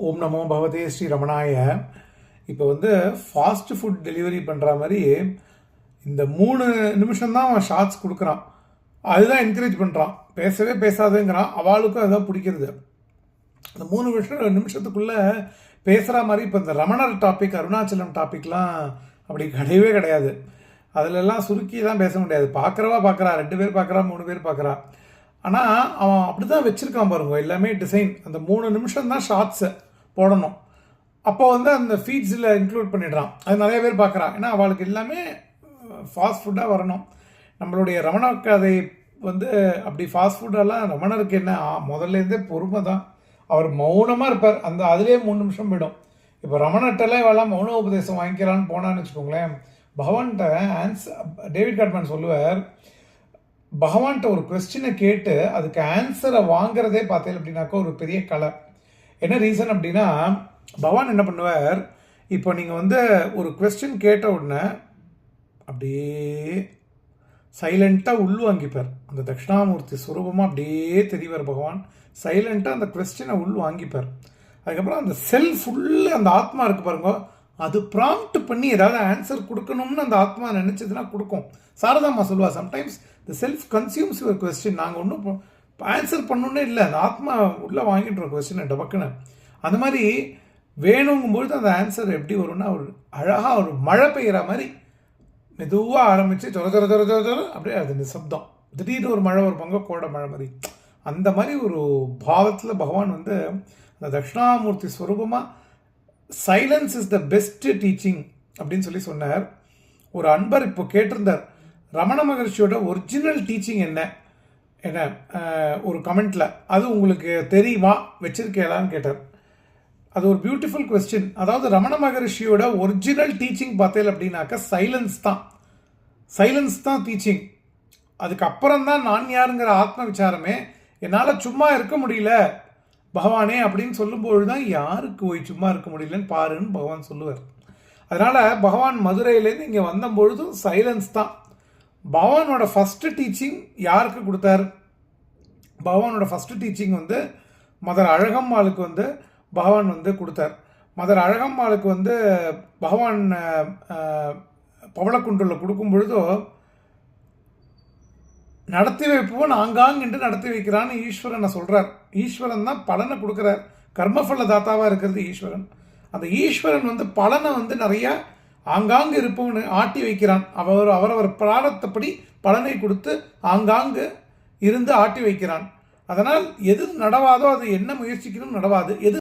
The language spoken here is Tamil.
ஓம் நமோ பகவதே ஸ்ரீ ரமணாய. இப்போ ஃபாஸ்ட் ஃபுட் டெலிவரி பண்ணுற மாதிரி இந்த 3 நிமிஷம்தான் அவன் ஷார்ட்ஸ் கொடுக்குறான். அதுதான் என்கரேஜ் பண்ணுறான். பேசவே பேசாதுங்கிறான். அவளுக்கும் அதுதான் பிடிக்கிறது. இந்த 3 நிமிஷத்துக்குள்ளே பேசுகிற மாதிரி இப்போ இந்த ரமணர் டாபிக், அருணாச்சலம் டாபிக்லாம் அப்படி கிடையவே கிடையாது. அதிலெல்லாம் சுருக்கி தான் பேச முடியாது. பார்க்குறவா பார்க்குறா, 2 பேர் பார்க்குறா, 3 பேர் பார்க்குறா. ஆனால் அவன் அப்படி தான் வச்சுருக்கான் பாருங்க. எல்லாமே டிசைன். அந்த 3 நிமிஷம் தான் ஷார்ட்ஸை போடணும். அப்போ அந்த ஃபீட்ஸில் இன்க்ளூட் பண்ணிடுறான். அது நிறைய பேர் பார்க்குறான். ஏன்னா அவளுக்கு எல்லாமே ஃபாஸ்ட் ஃபுட்டாக வரணும். நம்மளுடைய ரமண கதை அப்படி ஃபாஸ்ட் ஃபுட்டெல்லாம் ரமணருக்கு என்ன முதல்லேருந்தே பொறுமை தான். அவர் மௌனமாக இருப்பார். அதுலேயே 3 நிமிஷம் போயிடும். இப்போ ரமணட்டெல்லாம் இவெல்லாம் மௌன உபதேசம் வாங்கிக்கிறான்னு போனான்னு வச்சுக்கோங்களேன். பகவான்கிட்ட டேவிட் காட்மேன் சொல்லுவார், பகவான்கிட்ட ஒரு கொஸ்டினை கேட்டு அதுக்கு ஆன்சரை வாங்குறதே பார்த்தேன் அப்படின்னாக்கா ஒரு பெரிய கலை. என்ன ரீசன் அப்படின்னா, பகவான் என்ன பண்ணுவார், இப்போ நீங்கள் ஒரு கொஸ்டின் கேட்ட உடனே அப்படியே சைலண்ட்டாக உள்வாங்கிப்பார். அந்த தட்சிணாமூர்த்தி சுரூபமாக அப்படியே தெரியவார் பகவான். சைலண்ட்டாக அந்த கொஸ்டினை உள்வாங்கிப்பார். அதுக்கப்புறம் அந்த செல் ஃபுல்லு அந்த ஆத்மா இருக்குது பாருங்க, அது ப்ராம்ப்ட் பண்ணி ஏதாவது ஆன்சர் கொடுக்கணும்னு அந்த ஆத்மா நினச்சதுன்னா கொடுக்கும். சாரதாம்மா சொல்லுவா, sometimes the self consumes your question. நாங்கள் ஒன்றும் ஆன்சர் பண்ணணுன்னே இல்லை, அந்த ஆத்மா உள்ளே வாங்கிட்டுருவோம் கொஸ்டினை டபக்குன்னு. அந்த மாதிரி வேணுங்கும்பொழுது அந்த ஆன்சர் எப்படி வரும்னா, ஒரு அழகாக ஒரு மழை பெய்கிற மாதிரி மெதுவாக ஆரம்பித்து தொர தொர தொர தொர தொர அப்படியே அது நிசப்தம். திடீர்னு ஒரு மழை வருவாங்க, கோடை மழை மாதிரி. அந்த மாதிரி ஒரு பாவத்தில் பகவான் அந்த தட்சிணாமூர்த்தி ஸ்வரூபமாக silence is the best teaching அப்படின்னு சொன்னார். ஒரு அன்பர் இப்போ கேட்டிருந்தார், ரமண மகர்ஷியோட ஒரிஜினல் டீச்சிங் என்ன ஒரு கமெண்ட்டில், அது உங்களுக்கு தெரியுமா, வச்சிருக்கேலான்னு கேட்டார். அது ஒரு பியூட்டிஃபுல் கொஸ்டின். அதாவது ரமண மகர்ஷியோட ஒரிஜினல் டீச்சிங் பார்த்தேன் அப்படின்னாக்கா சைலன்ஸ் தான் டீச்சிங். அதுக்கப்புறம் தான் நான் யாருங்கிற ஆத்ம விசாரமே. என்னால் சும்மா இருக்க முடியல பகவானே அப்படின்னு சொல்லும்போது தான் யாருக்கு போய் சும்மா இருக்க முடியலன்னு பாருன்னு பகவான் சொல்லுவார். அதனால் பகவான் மதுரையிலேருந்து இங்கே வந்தபொழுதும் சைலன்ஸ் தான். பகவானோட ஃபஸ்ட்டு டீச்சிங் யாருக்கு கொடுத்தார்? பகவானோட ஃபஸ்ட்டு டீச்சிங் மதர் அழகம்மாளுக்கு பகவான் கொடுத்தார். மதர் அழகம்மாளுக்கு பகவான் பவளக்குன்றில் கொடுக்கும் பொழுதோ நடத்தி வைப்பவன் ஆங்காங்கென்று நடத்தி வைக்கிறான்னு ஈஸ்வரனை சொல்கிறார். ஈஸ்வரன் தான் பலனை கொடுக்குறார். கர்மஃபல தாத்தாவாக இருக்கிறது ஈஸ்வரன். அந்த ஈஸ்வரன் பலனை நிறையா ஆங்காங்கு இருப்பவனு ஆட்டி வைக்கிறான். அவரவர் பிராரத்தப்படி பலனை கொடுத்து ஆங்காங்கு இருந்து ஆட்டி வைக்கிறான். அதனால் எது நடவாதோ அது என்ன முயற்சிக்கணும் நடவாது. எது